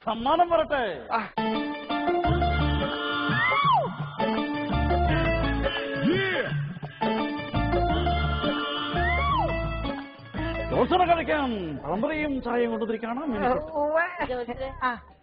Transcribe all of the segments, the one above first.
സമ്മാനം വരട്ടെ. ജോത്സനെ കഴിക്കാൻ പഴംപൊരിയും ചായയും കൊണ്ടുവന്നിരിക്കണം.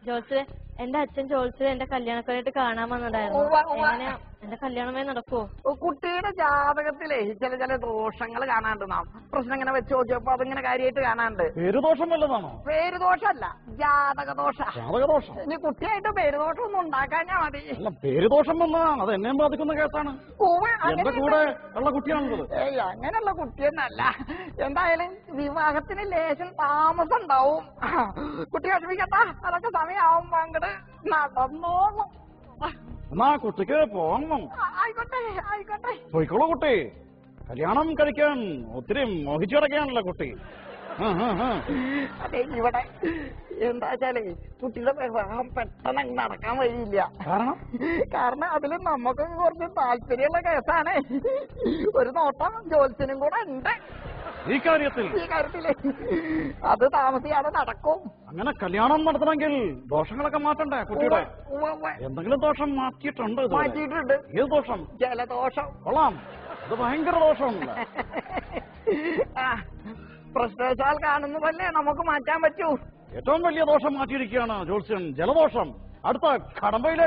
ജോത്സരെ, എന്റെ അച്ഛൻ ജോത്സരെ എന്റെ കല്യാണക്കാരായിട്ട് കാണാൻ വന്നതായിരുന്നു. എങ്ങനെയാ എന്റെ കല്യാണമേ നടക്കുവോ? കുട്ടിയുടെ ജാതകത്തിലേ ചില ദോഷങ്ങൾ കാണാണ്ട്. നാം പ്രശ്നം ഇങ്ങനെ വെച്ച് നോക്കിയപ്പോ അതിങ്ങനെ കാര്യമായിട്ട് കാണാണ്ട്. പേരുദോഷം വല്ലതാണോ? പേരുദോഷമല്ല, ജാതകദോഷ. ജാതകദോഷം. ഇനി കുട്ടിയായിട്ട് പേരുദോഷം ഒന്നും ഉണ്ടാക്കാഞ്ഞാ മതി. അല്ല, പേരുദോഷം വന്നാ അത് എന്നെയും ബാധിക്കുന്ന കേസാണ്. എന്റെ കൂടെ ഉള്ള കുട്ടിയാണുള്ളത്. ഏയ്, അങ്ങനെയുള്ള കുട്ടിയെന്നല്ല. എന്തായാലും വിവാഹത്തിന് ലേശം താമസം ഉണ്ടാവും. കുട്ടി വിഷമിക്കണ്ട, അതൊക്കെ സമയമാവുമ്പോ അങ്ങോട്ട് നടന്നോളും. എന്നാ കുട്ടിക്ക് പോകണം. ആയിക്കോട്ടെ ആയിക്കോട്ടെ, പോയിക്കോളൂ കുട്ടി. കല്യാണം കഴിക്കാൻ ഒത്തിരി മോഹിച്ചു കിടക്കുകയാണല്ലോ കുട്ടി. അതെ, ഇവിടെ എന്താ വെച്ചാലേ കുട്ടിയുടെ വിവാഹം പെട്ടെന്ന് നടക്കാൻ വഴിയില്ല. കാരണം അതില് നമുക്ക് കുറച്ച് താല്പര്യമുള്ള കേസാണ്. ഒരു നോട്ടം ജോത്സ്യനും കൂടെ ഉണ്ട് ഈ കാര്യത്തില്. അത് താമസിയാതെ നടക്കും. അങ്ങനെ കല്യാണം നടത്തണമെങ്കിൽ ദോഷങ്ങളൊക്കെ മാറ്റണ്ടേ കുട്ടിയുടെ? എന്തെങ്കിലും ദോഷം മാറ്റിയിട്ടുണ്ട്? ഏത് ദോഷം? ജലദോഷം. കൊള്ളാം, ഇത് ഭയങ്കര ദോഷമുണ്ട്. പ്രശ്നവശാൽ കാണുന്നതല്ലേ നമുക്ക് മാറ്റാൻ പറ്റൂ. ഏറ്റവും വലിയ ദോഷം മാറ്റിയിരിക്കുകയാണ് ജോത്സ്യൻ, ജലദോഷം. അടുത്ത കടമ്പയിലെ